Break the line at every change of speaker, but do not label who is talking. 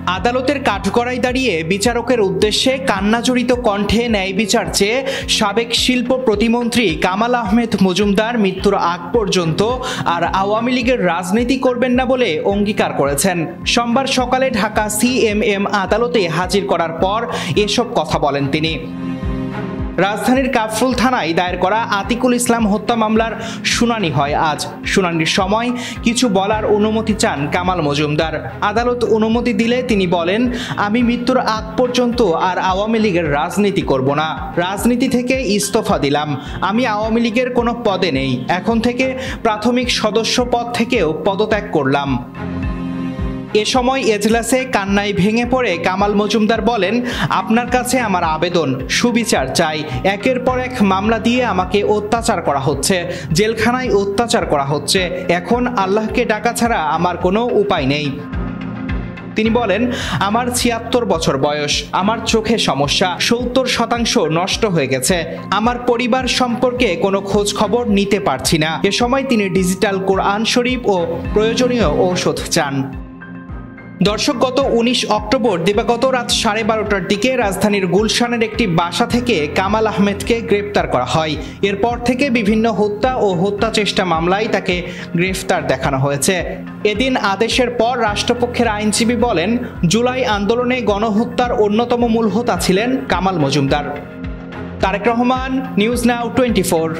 আদালতের কাঠগড়ায় দাঁড়িয়ে বিচারকের উদ্দেশ্যে কান্নাজড়িত কণ্ঠে ন্যায় বিচার চেয়ে সাবেক শিল্প প্রতিমন্ত্রী কামাল আহমেদ মজুমদার মৃত্যুর আগ পর্যন্ত আর আওয়ামী লীগের রাজনীতি করবেন না বলে অঙ্গীকার করেছেন। সোমবার সকালে ঢাকা সিএমএম আদালতে হাজির করার পর এসব কথা বলেন তিনি। রাজধানীর কাফরুল থানায় দায়ের করা আতিকুল ইসলাম হত্যা মামলার শুনানি হয় আজ। শুনানির সময় কিছু বলার অনুমতি চান কামাল মজুমদার। আদালত অনুমতি দিলে তিনি বলেন, আমি মৃত্যুর আগ পর্যন্ত আর আওয়ামী লীগের রাজনীতি করব না। রাজনীতি থেকে ইস্তফা দিলাম। আমি আওয়ামী লীগের কোনো পদে নেই। এখন থেকে প্রাথমিক সদস্য পদ থেকেও পদত্যাগ করলাম। এ সময় এজলাসে কান্নায় ভেঙে পড়ে কামাল মজুমদার বলেন, আপনার কাছে আমার আবেদন, সুবিচার চাই। একের পর এক মামলা দিয়ে আমাকে অত্যাচার করা হচ্ছে, জেলখানায় অত্যাচার করা হচ্ছে। এখন আল্লাহকে ডাকা ছাড়া আমার কোনো উপায় নেই। তিনি বলেন, আমার ৭৬ বছর বয়স, আমার চোখে সমস্যা, ৭০% নষ্ট হয়ে গেছে। আমার পরিবার সম্পর্কে কোনো খোঁজ খবর নিতে পারছি না। এ সময় তিনি ডিজিটাল কোরআন শরীফ ও প্রয়োজনীয় ঔষধ চান। দর্শক, গত ১৯ অক্টোবর দিবাগত রাত 12:30টার দিকে রাজধানীর গুলশানের একটি বাসা থেকে কামাল আহমেদকে গ্রেপ্তার করা হয়। এরপর থেকে বিভিন্ন হত্যা ও হত্যা চেষ্টা মামলায় তাকে গ্রেফতার দেখানো হয়েছে। এদিন আদেশের পর রাষ্ট্রপক্ষের আইনজীবী বলেন, জুলাই আন্দোলনে গণহত্যার অন্যতম মূল হোতা ছিলেন কামাল মজুমদার। Tarek Rahman, news now 24।